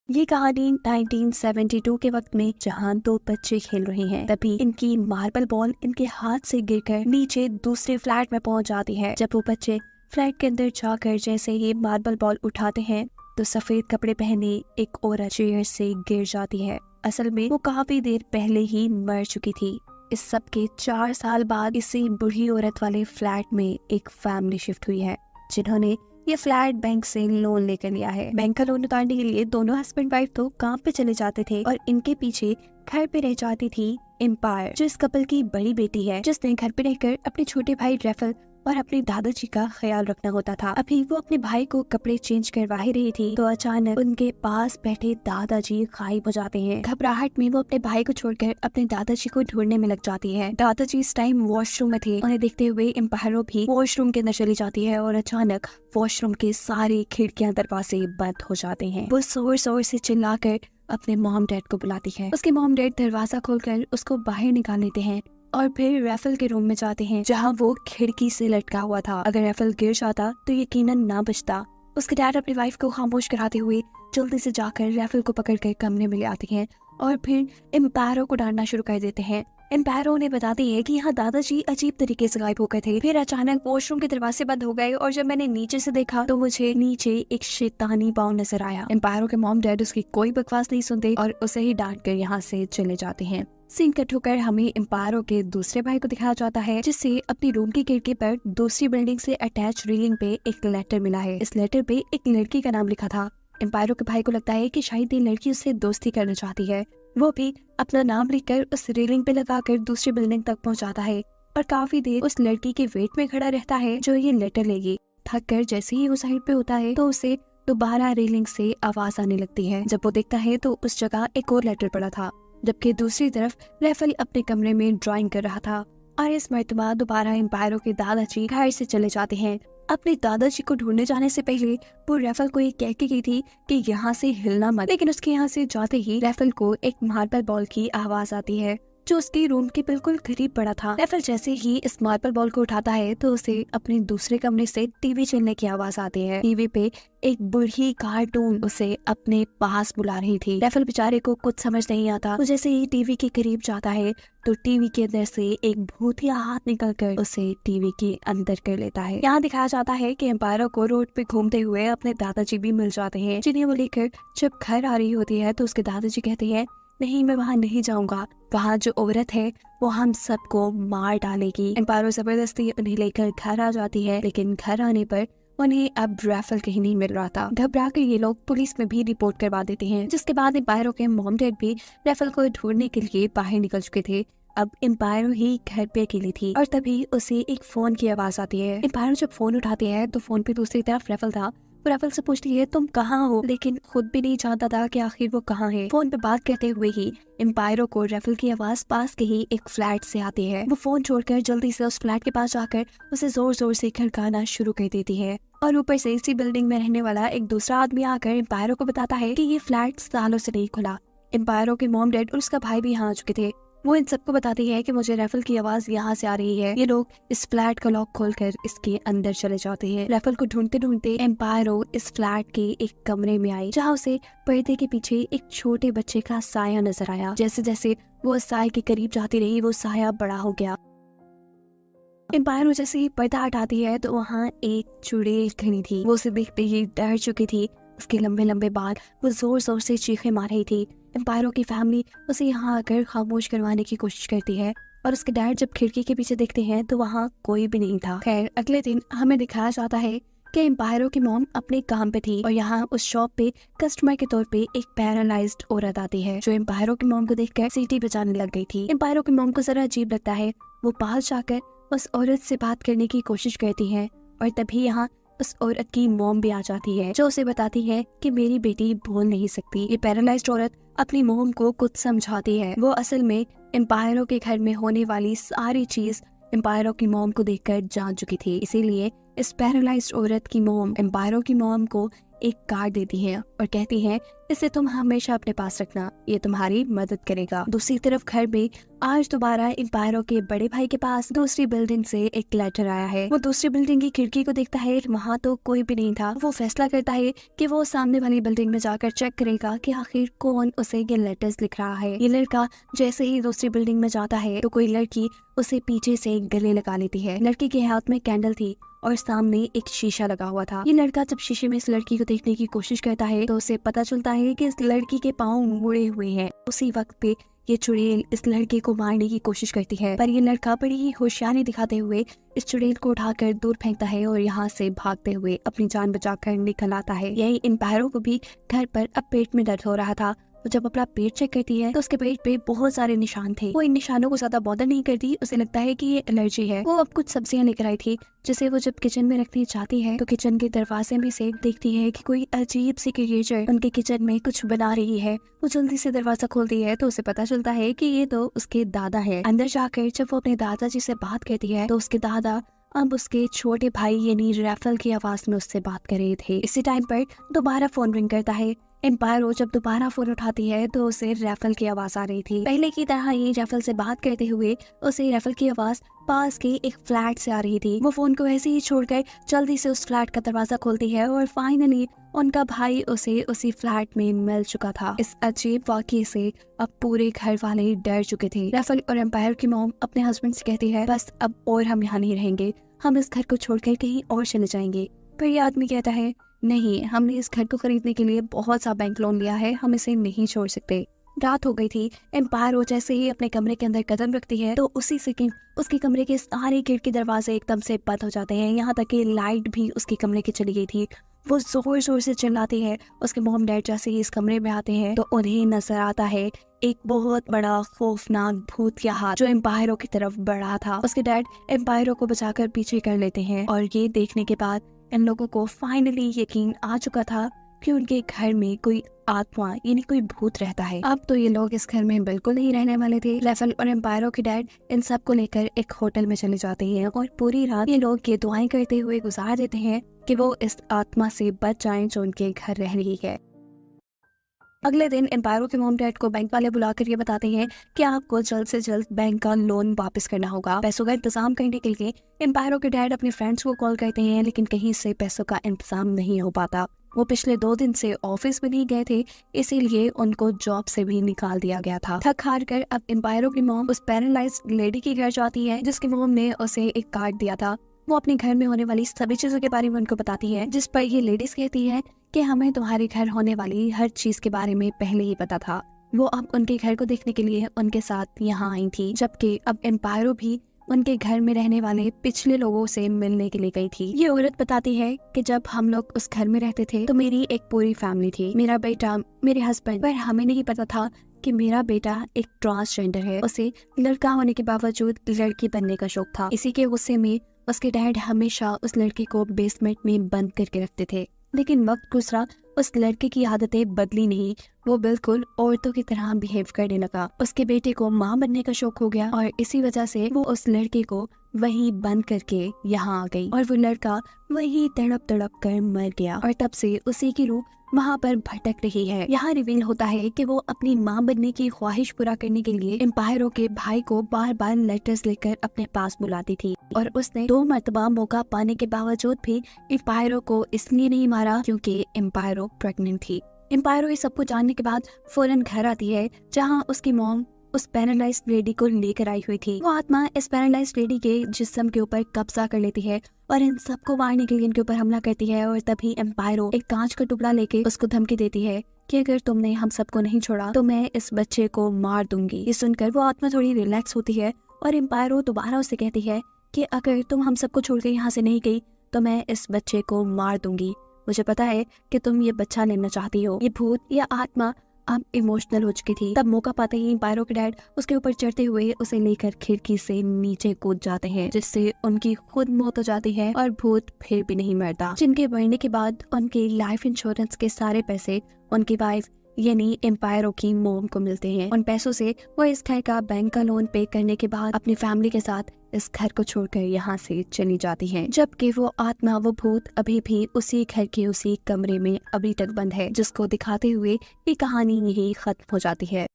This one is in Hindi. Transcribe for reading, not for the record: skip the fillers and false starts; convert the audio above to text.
ये कहानी 1972 के वक्त में जहां दो बच्चे खेल रहे हैं, तभी इनकी मार्बल बॉल इनके हाथ से गिरकर नीचे दूसरे फ्लैट में पहुंच जाती है। जब वो बच्चे फ्लैट के अंदर जाकर जैसे ही मार्बल बॉल उठाते हैं तो सफेद कपड़े पहने एक औरत चेयर से गिर जाती है। असल में वो काफी देर पहले ही मर चुकी थी। इस सब के 4 साल बाद इसी बूढ़ी औरत वाले फ्लैट में एक फैमिली शिफ्ट हुई है, जिन्होंने ये फ्लैट बैंक से लोन लेकर लिया है। बैंक का लोन उतारने के लिए दोनों हस्बैंड वाइफ तो काम पे चले जाते थे और इनके पीछे घर पे रह जाती थी एम्पायर, जो इस कपल की बड़ी बेटी है, जिसने घर पे रहकर अपने छोटे भाई रेफल और अपने दादाजी का ख्याल रखना होता था। अभी वो अपने भाई को कपड़े चेंज करवा ही रही थी तो अचानक उनके पास बैठे दादाजी गायब हो जाते हैं। घबराहट में वो अपने भाई को छोड़कर अपने दादाजी को ढूंढने में लग जाती है। दादाजी इस टाइम वॉशरूम में थे। उन्हें देखते हुए एम्पायरों भी वॉशरूम के अंदर चली जाती है और अचानक वॉशरूम के सारे खिड़कियां दरवाजे बंद हो जाते हैं। वो जोर जोर से चिल्लाकर अपने मॉम डैड को बुलाती है। उसके मॉम डैड दरवाजा खोलकर उसको बाहर निकाल लेते हैं और फिर रेफल के रूम में जाते हैं, जहां वो खिड़की से लटका हुआ था। अगर रेफल गिर जाता तो यकीनन ना बचता। उसके डैड अपनी वाइफ को खामोश कराते हुए जल्दी से जाकर रेफल को पकड़कर कमरे में ले आती हैं और फिर एम्पायरों को डांटना शुरू कर देते हैं। एम्पायरों ने बताती है कि यहाँ दादाजी अजीब तरीके से गायब हो गए थे, फिर अचानक वॉशरूम के दरवाजे बंद हो गए और जब मैंने नीचे से देखा तो मुझे नीचे एक शैतानी पाँव नजर आया। एम्पायरों के मॉम डैड उसकी कोई बकवास नहीं सुनते और उसे ही डांट कर यहाँ से चले जाते हैं। सीन कट होकर हमें एम्पायरों के दूसरे भाई को दिखाया जाता है, जिससे अपनी रूम की खिड़की पर दूसरी बिल्डिंग से अटैच रेलिंग पे एक लेटर मिला है। इस लेटर पे एक लड़की का नाम लिखा था। एम्पायरों के भाई को लगता है कि शायद ये लड़की उससे दोस्ती करना चाहती है। वो भी अपना नाम लिखकर उस रेलिंग पे लगाकर दूसरी बिल्डिंग तक पहुंचाता है और काफी देर उस लड़की के वेट में खड़ा रहता है जो ये लेटर लेगी। थक कर जैसे ही वो साइड पे होता है तो उसे दोबारा रेलिंग से आवाज आने लगती है। जब वो देखता है तो उस जगह एक और लेटर पड़ा था, जबकि दूसरी तरफ रेफल अपने कमरे में ड्राइंग कर रहा था। और इस मर्तबा दोबारा एम्पायरों के दादाजी घर से चले जाते हैं। अपने दादाजी को ढूंढने जाने से पहले वो रेफल को ये कह के गई थी कि यहाँ से हिलना मत, लेकिन उसके यहाँ से जाते ही रेफल को एक मार्बल बॉल की आवाज आती है जो उसके रूम के बिल्कुल करीब पड़ा था। रेफल जैसे ही इस मार्बल बॉल को उठाता है तो उसे अपने दूसरे कमरे से टीवी चलने की आवाज आती है। टीवी पे एक बूढ़ी कार्टून उसे अपने पास बुला रही थी। रेफल बेचारे को कुछ समझ नहीं आता। तो जैसे ही टीवी के करीब जाता है तो टीवी के अंदर से एक भूतिया हाथ निकलकर उसे टीवी के अंदर कर लेता है। यहाँ दिखाया जाता है कि एम्पायरों को रोड पे घूमते हुए अपने दादाजी भी मिल जाते हैं, जिन्हें वो लेकर जब घर आ रही होती है तो उसके दादाजी कहते हैं, नहीं मैं वहाँ नहीं जाऊंगा, वहाँ जो औरत है वो हम सबको मार डालेगी। एम्पायरों जबरदस्ती उन्हें लेकर घर आ जाती है, लेकिन घर आने पर उन्हें अब रेफल कहीं नहीं मिल रहा था। घबरा कर ये लोग पुलिस में भी रिपोर्ट करवा देते हैं, जिसके बाद एम्पायरों के मॉम डैड भी रेफल को ढूंढने के लिए बाहर निकल चुके थे। अब एम्पायरों ही घर पे अकेली थी और तभी उसे एक फोन की आवाज आती है। एम्पायरों जब फोन उठाती है तो फोन पे दूसरी तरफ रेफल था। वो रेफल से पूछती है तुम कहाँ हो, लेकिन खुद भी नहीं जानता था कि आखिर वो कहाँ है। फोन पे बात करते हुए ही एम्पायरों को रेफल की आवाज पास के ही एक फ्लैट से आती है। वो फोन छोड़कर जल्दी से उस फ्लैट के पास जाकर उसे जोर जोर से खड़काना शुरू कर देती है और ऊपर से इसी बिल्डिंग में रहने वाला एक दूसरा आदमी आकर एम्पायरों को बताता है कि ये फ्लैट सालों से नहीं खुला। एम्पायरों के मॉम डैड और उसका भाई भी यहाँ आ चुके थे। वो इन सबको बताती है कि मुझे रेफल की आवाज यहाँ से आ रही है। ये लोग इस फ्लैट का लॉक खोलकर इसके अंदर चले जाते हैं। रेफल को ढूंढते ढूंढते एम्पायरों इस फ्लैट के एक कमरे में आई, जहाँ उसे पर्दे के पीछे एक छोटे बच्चे का साया नजर आया। जैसे जैसे वो उस साये के करीब जाती रही वो साया बड़ा हो गया। एम्पायरों जैसे ही पर्दा हटाती है तो वहाँ एक चुड़ैल खड़ी थी। वो उसे देखते ही डर चुकी थी। उसके लंबे लंबे बाल, वो जोर जोर से चीखें मार रही थी। एम्पायरों की फैमिली उसे यहाँ आकर खामोश करवाने की कोशिश करती है और उसके डैड जब खिड़की के पीछे देखते हैं तो वहाँ कोई भी नहीं था। खैर अगले दिन हमें दिखाया जाता है कि एम्पायरों की मॉम अपने काम पे थी और यहाँ उस शॉप पे कस्टमर के तौर पे एक पैरालाइज्ड औरत आती है, जो एम्पायरों की मॉम को देखकर सीटी बजाने लग गई थी। एम्पायरों की मॉम को जरा अजीब लगता है। वो पास जाकर उस औरत से बात करने की कोशिश करती है और तभी यहाँ उस औरत की मॉम भी आ जाती है, जो उसे बताती है कि मेरी बेटी बोल नहीं सकती। ये पैरालाइज्ड औरत अपनी मॉम को कुछ समझाती है। वो असल में एम्पायरों के घर में होने वाली सारी चीज एम्पायरों की मॉम को देखकर जान चुकी थी, इसीलिए इस पैरालाइज्ड औरत की मॉम एम्पायरों की मॉम को एक कार्ड देती है और कहती है इसे तुम हमेशा अपने पास रखना, ये तुम्हारी मदद करेगा। दूसरी तरफ घर में आज दोबारा एम्पायरों के बड़े भाई के पास दूसरी बिल्डिंग से एक लेटर आया है। वो दूसरी बिल्डिंग की खिड़की को देखता है, वहाँ तो कोई भी नहीं था। वो फैसला करता है कि वो सामने वाली बिल्डिंग में जाकर चेक करेगा कि आखिर कौन उसे ये लेटर्स लिख रहा है। ये लड़का जैसे ही दूसरी बिल्डिंग में जाता है तो कोई लड़की उसे पीछे से गले लगा लेती है। लड़की के हाथ में कैंडल थी और सामने एक शीशा लगा हुआ था। ये लड़का जब शीशे में इस लड़की को देखने की कोशिश करता है तो उसे पता चलता है कि इस लड़की के पाँव मुड़े हुए हैं। उसी वक्त पे ये चुड़ैल इस लड़के को मारने की कोशिश करती है, पर ये लड़का बड़ी ही होशियारी दिखाते हुए इस चुड़ैल को उठाकर दूर फेंकता है और यहाँ से भागते हुए अपनी जान बचाकर निकल आता है। यही इन पैरों को भी घर पर अब पेट में दर्द हो रहा था। तो जब अपना पेट चेक करती है तो उसके पेट पे बहुत सारे निशान थे। वो इन निशानों को ज्यादा बॉदर नहीं करती, उसे लगता है कि ये एलर्जी है। वो अब कुछ सब्जियां लेकर आई थी जिसे वो जब किचन में रखनी चाहती है तो किचन के दरवाजे में से देखती है कि कोई अजीब सी क्रिएचर उनके किचन में कुछ बना रही है। वो जल्दी से दरवाजा खोलती है तो उसे पता चलता है कि ये तो उसके दादा है। अंदर जाकर जब वो अपने दादाजी से बात करती है तो उसके दादा अब उसके छोटे भाई यानी रैफल की आवाज में उससे बात कर रहे थे। इसी टाइम पर दोबारा फोन रिंग करता है। एम्पायरो जब दोबारा फोन उठाती है तो उसे रैफल की आवाज आ रही थी। पहले की तरह ही रैफल से बात करते हुए उसे रैफल की आवाज पास के एक फ्लैट से आ रही थी। वो फोन को ऐसे ही छोड़कर जल्दी से उस फ्लैट का दरवाजा खोलती है और फाइनली उनका भाई उसे उसी फ्लैट में मिल चुका था। इस अजीब वाकये से अब पूरे घर वाले डर चुके थे। रैफल और एम्पायर की मॉम अपने हस्बैंड से कहती है बस अब और हम यहाँ नहीं रहेंगे, हम इस घर को छोड़कर कहीं और चले जाएंगे। पर ये आदमी कहता है नहीं, हमने इस घर को खरीदने के लिए बहुत सा बैंक लोन लिया है, हम इसे नहीं छोड़ सकते। रात हो गई थी। एम्पायर जैसे ही अपने कमरे के अंदर कदम रखती है तो उसी सेकंड उसके कमरे के सारे खिड़की दरवाजे एकदम से बंद हो जाते हैं। यहाँ तक कि लाइट भी उसके कमरे की चली गई थी। वो जोर जोर से चिल्लाती है। उसके मॉम डैड जैसे ही इस कमरे में आते हैं तो उन्हें नजर आता है एक बहुत बड़ा खौफनाक भूत या हाथ जो एम्पायरों की तरफ बढ़ा था। उसके डैड एम्पायरों को बचाकर पीछे कर लेते हैं और ये देखने के बाद इन लोगों को फाइनली यकीन आ चुका था कि उनके घर में कोई आत्मा यानी कोई भूत रहता है। अब तो ये लोग इस घर में बिल्कुल नहीं रहने वाले थे। रैफल और एम्पायरों के डैड इन सब को लेकर एक होटल में चले जाते हैं और पूरी रात ये लोग ये दुआएं करते हुए गुजार देते हैं कि वो इस आत्मा से बच जाएं जो उनके घर रह रही है। अगले दिन एम्पायरों के मॉम डैड को बैंक वाले बुलाकर ये बताते हैं कि आपको जल्द से जल्द बैंक का लोन वापस करना होगा। पैसों का इंतजाम करने के लिए एम्पायरों के डैड अपने फ्रेंड्स को कॉल करते हैं, लेकिन कहीं से पैसों का इंतजाम नहीं हो पाता। वो पिछले 2 दिन से ऑफिस में नहीं गए थे, इसीलिए उनको जॉब से भी निकाल दिया गया था। थक हार कर अब एम्पायरों की मॉम उस पैरालाइज्ड लेडी के घर जाती है जिसकी मॉम ने उसे एक कार्ड दिया था। वो अपने घर में होने वाली सभी चीजों के बारे में उनको बताती है, जिस पर ये लेडीज कहती है कि हमें तुम्हारे घर होने वाली हर चीज के बारे में पहले ही पता था। वो अब उनके घर को देखने के लिए उनके साथ यहाँ आई थी, जबकि अब एम्पायरों भी उनके घर में रहने वाले पिछले लोगों से मिलने के लिए गई थी। ये औरत बताती है कि जब हम लोग उस घर में रहते थे तो मेरी एक पूरी फैमिली थी, मेरा बेटा, मेरे हस्बैंड, पर हमें नहीं पता था कि मेरा बेटा एक ट्रांसजेंडर है। उसे लड़का होने के बावजूद लड़की बनने का शौक था। इसी के गुस्से में उसके डैड हमेशा उस लड़के को बेसमेंट में बंद करके रखते थे, लेकिन वक्त गुजरा, उस लड़के की आदतें बदली नहीं। वो बिल्कुल औरतों की तरह बिहेव करने लगा। उसके बेटे को माँ बनने का शौक हो गया और इसी वजह से वो उस लड़के को वहीं बंद करके यहाँ आ गई और वो लड़का वहीं तड़प तड़प कर मर गया और तब से उसी की रूह वहाँ पर भटक रही है। यहाँ रिवील होता है कि वो अपनी माँ बनने की ख्वाहिश पूरा करने के लिए एम्पायरों के भाई को बार बार लेटर्स लिखकर अपने पास बुलाती थी और उसने 2 मरतबा मौका पाने के बावजूद भी एम्पायरों को इसलिए नहीं मारा क्योंकि एम्पायरों प्रेग्नेंट थी। एम्पायरों ये सब कुछ जानने के बाद फौरन घर आती है जहाँ उसकी मॉम उस पैरालाइज्ड लेडी को लेकर आई हुई थी। वो आत्मा इस पैरालाइज्ड लेडी के जिस्म के ऊपर कब्जा कर लेती है और इन सबको मारने के लिए इनके ऊपर हमला करती है और तभी एम्पायरो एक कांच का टुकड़ा लेके उसको धमकी देती है कि अगर तुमने हम सबको नहीं छोड़ा तो मैं इस बच्चे को मार दूंगी। ये सुनकर वो आत्मा थोड़ी रिलैक्स होती है और एम्पायरो दोबारा उससे कहती है कि अगर तुम हम सबको छोड़ के यहाँ से नहीं गई तो मैं इस बच्चे को मार दूंगी। मुझे पता है कि तुम ये बच्चा लेना चाहती हो। ये भूत या आत्मा अब इमोशनल हो चुकी थी। तब मौका पाते ही एम्पायरों के डैड उसके ऊपर चढ़ते हुए उसे लेकर खिड़की से नीचे कूद जाते हैं, जिससे उनकी खुद मौत हो जाती है और भूत फिर भी नहीं मरता। जिनके मरने के बाद उनके लाइफ इंश्योरेंस के सारे पैसे उनकी वाइफ यानी एम्पायरों की मोम को मिलते हैं। उन पैसों से वो इस घर का बैंक का लोन पे करने के बाद अपनी फैमिली के साथ इस घर को छोड़कर यहाँ से चली जाती है, जबकि वो आत्मा, वो भूत अभी भी उसी घर के उसी कमरे में अभी तक बंद है, जिसको दिखाते हुए ये कहानी यही खत्म हो जाती है।